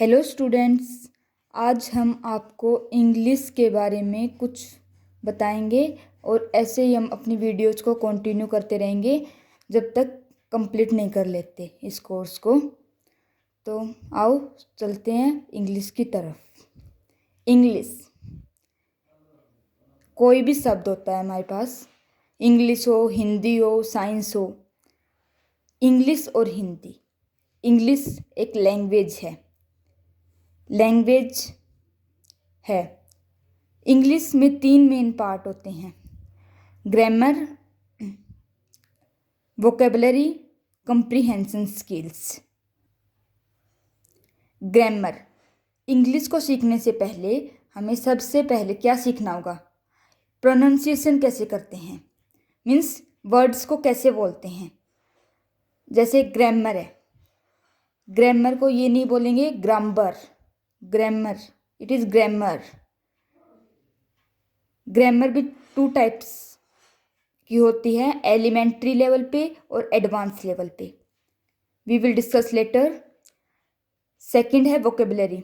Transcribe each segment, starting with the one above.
Hello students. आज हम आपको इंग्लिश के बारे में कुछ बताएंगे और ऐसे ही हम अपनी वीडियोज़ को कंटिन्यू करते रहेंगे जब तक कंप्लीट नहीं कर लेते इस कोर्स को। तो आओ चलते हैं इंग्लिश की तरफ। इंग्लिश कोई भी शब्द होता है हमारे पास, इंग्लिश हो, हिंदी हो, साइंस हो। इंग्लिश और हिंदी, इंग्लिश एक लैंग्वेज है। इंग्लिश में 3 मेन पार्ट होते हैं: grammar, vocabulary, comprehension skills. Grammar, English को सीखने से पहले हमें सबसे पहले क्या सीखना होगा? प्रोनाउंसिएशन कैसे करते हैं, मीन्स वर्ड्स को कैसे बोलते हैं। जैसे ग्रामर है, ग्रामर को ये नहीं बोलेंगे grammar, grammar, it is grammar. Grammar भी 2 टाइप्स की होती है, एलिमेंट्री लेवल पे और एडवांस लेवल पे। We will discuss later. Second है वोकेबलरी।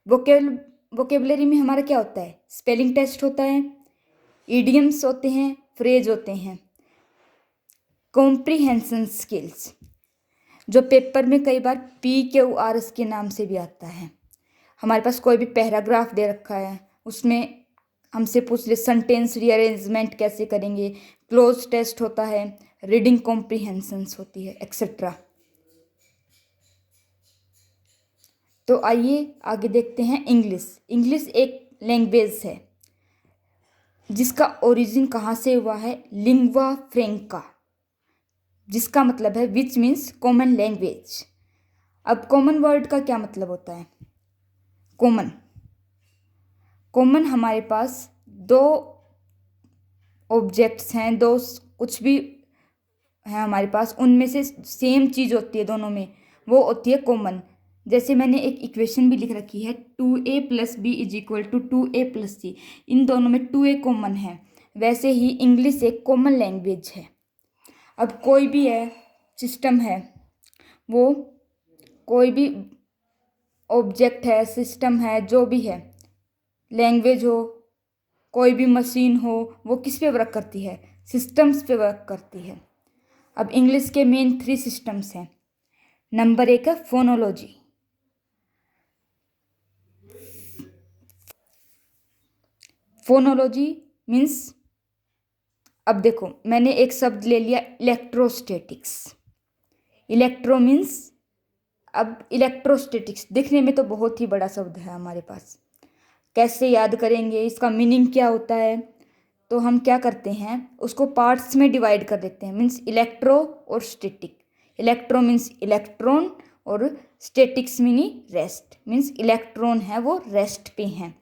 वोकेबलरी में हमारा क्या होता है? स्पेलिंग टेस्ट होता है, इडियम्स होते हैं, फ्रेज होते हैं। कॉम्प्रीहेंशन स्किल्स, जो पेपर में कई बार PQRS के नाम से भी आता है। हमारे पास कोई भी पैराग्राफ दे रखा है, उसमें हमसे पूछ ले सेंटेंस रीअरेंजमेंट कैसे करेंगे, क्लोज टेस्ट होता है, रीडिंग कॉम्प्रीहेंशंस होती है, एक्सेट्रा। तो आइए आगे देखते हैं इंग्लिश। इंग्लिश एक लैंग्वेज है जिसका ओरिजिन कहाँ से हुआ है? लिंग्वा फ्रैंका, जिसका मतलब है विच मीन्स कॉमन लैंग्वेज। अब कॉमन वर्ड का क्या मतलब होता है? कॉमन, कॉमन हमारे पास 2 ऑब्जेक्ट्स हैं, 2 कुछ भी है हमारे पास, उनमें से सेम चीज़ होती है दोनों में, वो होती है कॉमन। जैसे मैंने एक इक्वेशन भी लिख रखी है, 2a + b = 2a + c। इन दोनों में 2a कॉमन है। वैसे ही इंग्लिश एक कॉमन लैंग्वेज है। अब कोई भी है, सिस्टम है, वो कोई भी ऑब्जेक्ट है, सिस्टम है, जो भी है, लैंग्वेज हो, कोई भी मशीन हो, वो किस पे वर्क करती है? सिस्टम्स पे वर्क करती है। अब इंग्लिश के मेन 3 सिस्टम्स हैं। नंबर 1 है फोनोलॉजी। फोनोलॉजी मीन्स, अब देखो मैंने एक शब्द ले लिया इलेक्ट्रोस्टैटिक्स। इलेक्ट्रो मीन्स, अब इलेक्ट्रोस्टैटिक्स दिखने में तो बहुत ही बड़ा शब्द है हमारे पास, कैसे याद करेंगे, इसका मीनिंग क्या होता है? तो हम क्या करते हैं, उसको पार्ट्स में डिवाइड कर देते हैं, मीन्स इलेक्ट्रो और स्टैटिक। इलेक्ट्रो मीन्स इलेक्ट्रॉन और स्टैटिक्स मीनी रेस्ट, मीन्स इलेक्ट्रॉन है वो रेस्ट पे हैं।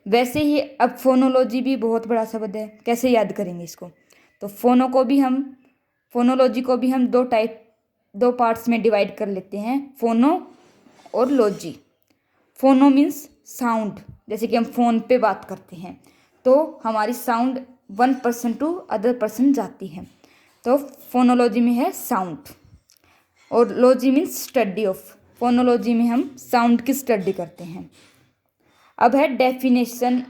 वैसे ही अब फोनोलॉजी भी बहुत बड़ा शब्द है, कैसे याद करेंगे इसको? तो फोनोलॉजी को भी हम 2 पार्ट्स में डिवाइड कर लेते हैं, फोनो और लॉजी। फोनो मीन्स साउंड, जैसे कि हम फ़ोन पे बात करते हैं तो हमारी sound 1 person to other person जाती है, तो फोनोलॉजी में है साउंड। और logy means study of, phonology में हम साउंड की स्टडी करते हैं। अब है डेफिनेशन,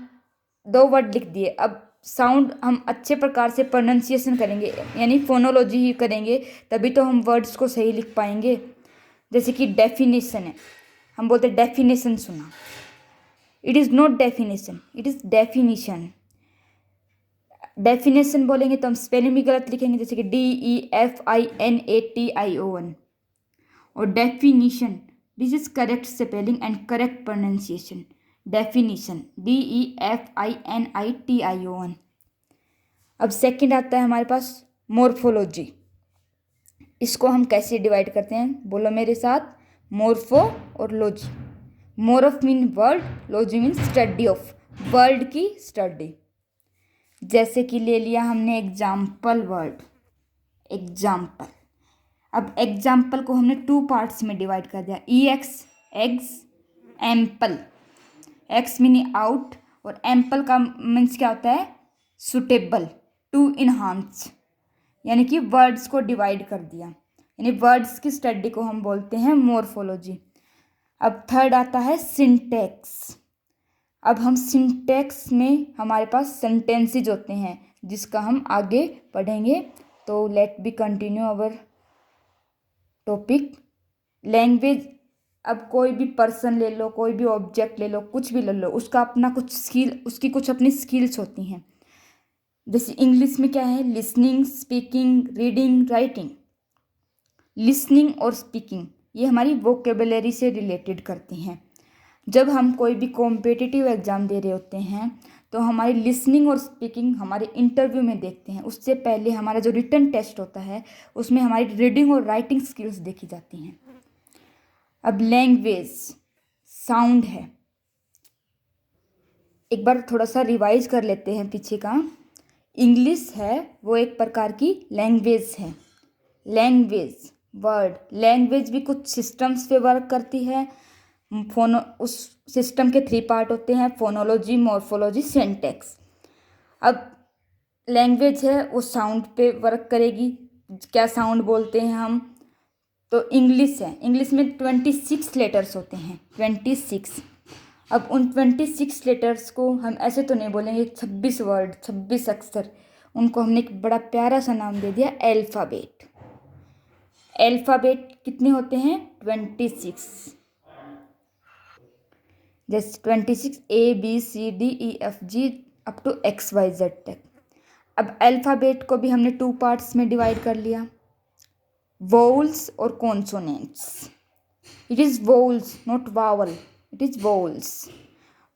2 वर्ड लिख दिए। अब साउंड हम अच्छे प्रकार से प्रोनाउंसिएशन करेंगे, यानी फोनोलॉजी ही करेंगे, तभी तो हम वर्ड्स को सही लिख पाएंगे। जैसे कि डेफिनेशन है, हम बोलते डेफिनेशन सुना, it is not definition, it is definition. Definition बोलेंगे तो हम स्पेलिंग भी गलत लिखेंगे, जैसे कि DEFINATION। और definition, this is correct spelling and correct pronunciation. Definition DEFINITION। अब सेकंड आता है हमारे पास मॉर्फोलॉजी। इसको हम कैसे डिवाइड करते हैं, बोलो मेरे साथ, मॉर्फो और logy. Morph mean word, logy mean study of, word की स्टडी। जैसे कि ले लिया हमने एग्जाम्पल वर्ड, एग्जाम्पल। अब एग्जाम्पल को हमने 2 पार्ट्स में डिवाइड कर दिया, EX eggs, ample. X meaning out और एम्पल का मीन्स क्या होता है? सुटेबल, टू इनहांस, यानी कि वर्ड्स को डिवाइड कर दिया, यानी वर्ड्स की स्टडी को हम बोलते हैं मॉर्फोलॉजी। अब थर्ड आता है सिंटैक्स। अब हम सिंटैक्स में हमारे पास सेंटेंसेज होते हैं जिसका हम आगे पढ़ेंगे। तो let be continue our topic. Language, अब कोई भी पर्सन ले लो, कोई भी ऑब्जेक्ट ले लो, कुछ भी ले लो, उसका अपना कुछ स्किल, उसकी कुछ अपनी स्किल्स होती हैं। जैसे इंग्लिश में क्या है, listening, speaking, reading, writing. Listening और स्पीकिंग ये हमारी वोकेबलरी से रिलेटेड करती हैं। जब हम कोई भी कॉम्पिटिटिव एग्ज़ाम दे रहे होते हैं तो हमारी लिसनिंग और स्पीकिंग हमारे इंटरव्यू में देखते हैं। उससे पहले हमारा जो रिटन टेस्ट होता है उसमें हमारी रीडिंग और राइटिंग स्किल्स देखी जाती हैं। अब लैंग्वेज साउंड है। एक बार थोड़ा सा रिवाइज कर लेते हैं पीछे का। इंग्लिश है वो एक प्रकार की लैंग्वेज है। लैंग्वेज वर्ड, लैंग्वेज भी कुछ सिस्टम्स पे वर्क करती है। उस सिस्टम के 3 पार्ट होते हैं, फोनोलॉजी, मॉर्फोलॉजी, सिंटैक्स। अब लैंग्वेज है वो साउंड पे वर्क करेगी, क्या साउंड बोलते हैं हम। तो इंग्लिश है, इंग्लिश में 26 लेटर्स होते हैं, 26। अब उन 26 लेटर्स को हम ऐसे तो नहीं बोलेंगे 26 वर्ड, 26 अक्षर। उनको हमने एक बड़ा प्यारा सा नाम दे दिया अल्फ़ाबेट। अल्फ़ाबेट कितने होते हैं, 26। जैसे 26 ABCDEFG अप टू XYZ तक। अब अल्फ़ाबेट को भी हमने 2 पार्ट्स में डिवाइड कर लिया, वोवल्स और consonants. It is vowels not vowel, it is vowels.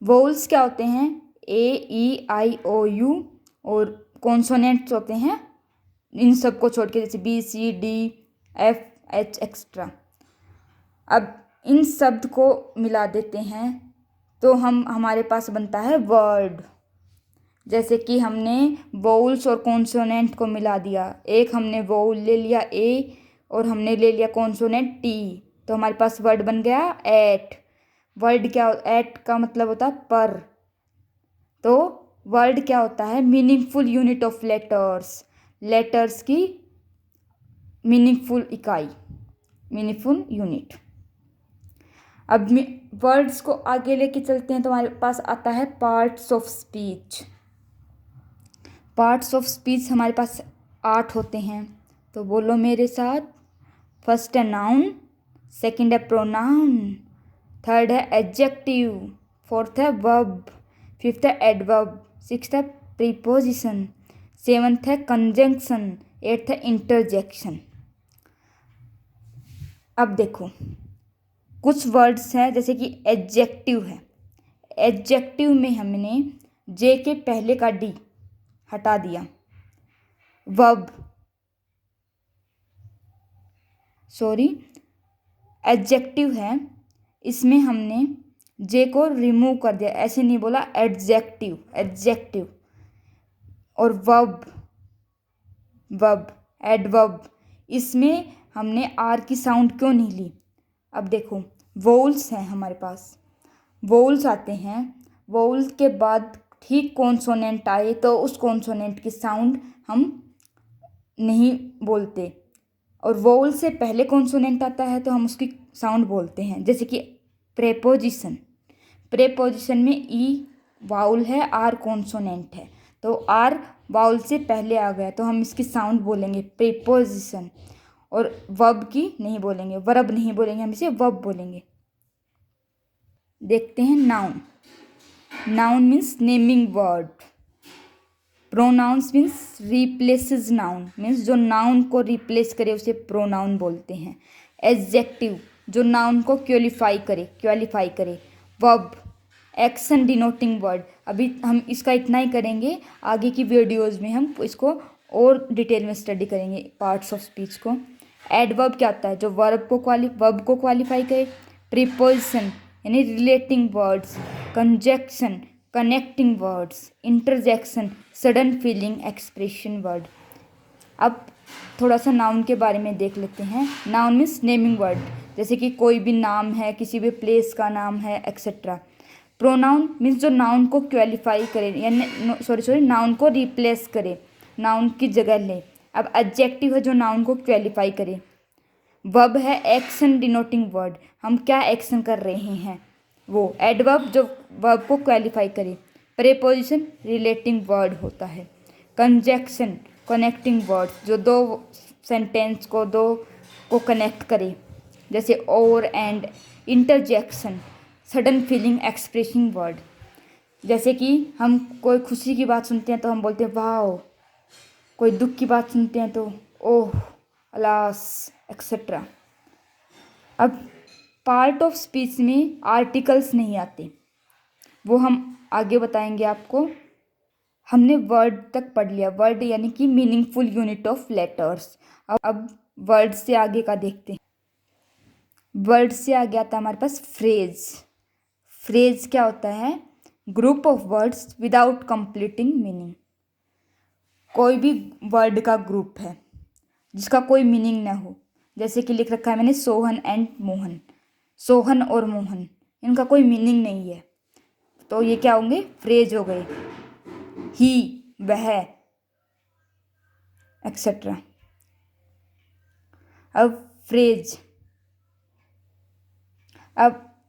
Vowels क्या होते हैं, AEIOU, और कॉन्सोनेंट्स होते हैं इन सब को छोड़ के, जैसे BCDFH एक्स्ट्रा। अब इन शब्द को मिला देते हैं तो हमारे पास बनता है वर्ड। जैसे कि हमने वोवल्स और कॉन्सोनेंट को मिला दिया, एक हमने वोवल ले लिया A और हमने ले लिया कॉन्सोनेंट T, तो हमारे पास वर्ड बन गया एट। वर्ड क्या, एट का मतलब होता है पर। तो वर्ड क्या होता है, meaningful unit of letters, letters की मीनिंगफुल इकाई, मीनिंगफुल यूनिट। अब वर्ड्स को आगे लेके चलते हैं तो हमारे पास आता है parts of speech. Parts of speech हमारे पास 8 होते हैं, तो बोलो मेरे साथ। फर्स्ट है नाउन, सेकंड है प्रोनाउन, थर्ड है एडजेक्टिव, फोर्थ है वर्ब, फिफ्थ है एडवर्ब, सिक्स्थ है प्रीपोजिशन, सेवन्थ है कंजंक्शन, एट्थ है इंटरजेक्शन। अब देखो कुछ वर्ड्स हैं, जैसे कि एडजेक्टिव है। एडजेक्टिव में हमने जे के पहले का डी हटा दिया। एडजेक्टिव है, इसमें हमने जे को रिमूव कर दिया, ऐसे नहीं बोला एडजेक्टिव, एडजेक्टिव। और एडवर्ब, इसमें हमने आर की साउंड क्यों नहीं ली। अब देखो वोवल्स हैं हमारे पास, वोवल्स आते हैं, वोवल के बाद ठीक कॉन्सोनेंट आए तो उस कॉन्सोनेंट की साउंड हम नहीं बोलते, और वोवल से पहले कॉन्सोनेंट आता है तो हम उसकी साउंड बोलते हैं। जैसे कि प्रेपोजिशन, प्रेपोजिशन में ई वाउल है, आर कॉन्सोनेंट है, तो आर वाउल से पहले आ गया तो हम इसकी साउंड बोलेंगे प्रेपोजिशन। और वर्ब की नहीं बोलेंगे, वर्ब नहीं बोलेंगे, हम इसे वर्ब बोलेंगे। देखते हैं noun. Noun means naming word. Pronouns means replaces noun, means जो नाउन को रिप्लेस करे उसे प्रोनाउन बोलते हैं। एडजेक्टिव जो नाउन को क्वालिफाई करे। Verb action denoting word. अभी हम इसका इतना ही करेंगे, आगे की वीडियोज़ में हम इसको और डिटेल में स्टडी करेंगे पार्ट्स ऑफ स्पीच को। एडवर्ब क्या होता है, जो वर्ब को क्वालिफाई करे। प्रीपोजिशन यानी relating words. Conjunction connecting words. Interjection sudden feeling expression word. अब थोड़ा सा नाउन के बारे में देख लेते हैं। नाउन मीन्स नेमिंग वर्ड, जैसे कि कोई भी नाम है, किसी भी प्लेस का नाम है, एक्सेट्रा। प्रोनाउन मीन्स जो नाउन को क्वालिफाई करे, यानी नाउन को रिप्लेस करे, नाउन की जगह ले। अब एडजेक्टिव है जो नाउन को क्वालिफाई करे। वर्ब है एक्शन डिनोटिंग वर्ड, हम क्या एक्शन कर रहे हैं वो। एडवर्ब जो वर्ब को क्वालिफाई करे। प्रेपोजिशन रिलेटिंग वर्ड होता है। कंजक्शन कनेक्टिंग वर्ड जो दो सेंटेंस को दो को कनेक्ट करे, जैसे और and. Interjection sudden feeling expressing word, जैसे कि हम कोई खुशी की बात सुनते हैं तो हम बोलते हैं वाओ, कोई दुख की बात सुनते हैं तो ओह, अलास, एक्सेट्रा। अब पार्ट ऑफ स्पीच में आर्टिकल्स नहीं आते, वो हम आगे बताएंगे आपको। हमने वर्ड तक पढ़ लिया, वर्ड यानी कि मीनिंगफुल यूनिट ऑफ लेटर्स। अब वर्ड से आगे का देखते हैं। वर्ड से आगे आता है हमारे पास फ्रेज। फ्रेज क्या होता है? Group of words without completing meaning. कोई भी वर्ड का ग्रुप है जिसका कोई मीनिंग ना हो, जैसे कि लिख रखा है मैंने सोहन एंड मोहन, सोहन और मोहन, इनका कोई मीनिंग नहीं है, तो ये क्या होंगे? फ्रेज हो गए। ही, वह, एक्सेट्रा। अब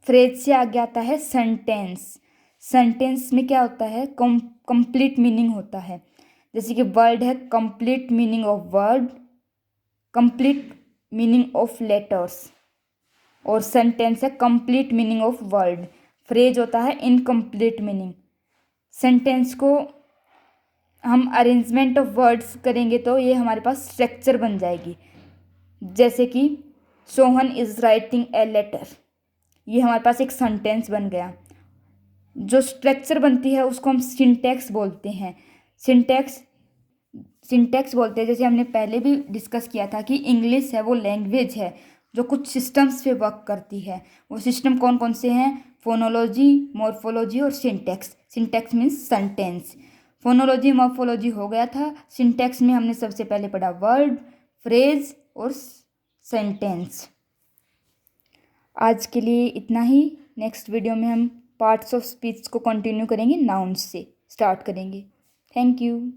फ्रेज से आगे आता है सेंटेंस। सेंटेंस में क्या होता है? कंप्लीट मीनिंग होता है। जैसे कि वर्ड है complete meaning of word, complete meaning of letters, और सेंटेंस है complete meaning of word. Phrase होता है इनकम्प्लीट मीनिंग। सेंटेंस को हम अरेंजमेंट ऑफ वर्ड्स करेंगे तो ये हमारे पास स्ट्रक्चर बन जाएगी। जैसे कि Sohan is writing a letter, ये हमारे पास एक सेंटेंस बन गया। जो स्ट्रक्चर बनती है उसको हम सिंटैक्स बोलते हैं। सिंटैक्स बोलते हैं। जैसे हमने पहले भी डिस्कस किया था कि इंग्लिश है वो लैंग्वेज है जो कुछ सिस्टम्स पे वर्क करती है। वो सिस्टम कौन कौन से हैं? फोनोलॉजी, मॉर्फोलॉजी और syntax. Syntax means sentence. Phonology morphology हो गया था। सिंटैक्स में हमने सबसे पहले पढ़ा वर्ड, फ्रेज और सेंटेंस। आज के लिए इतना ही। नेक्स्ट वीडियो में हम पार्ट्स ऑफ स्पीच को कंटिन्यू करेंगे, नाउन्स से स्टार्ट करेंगे। Thank you.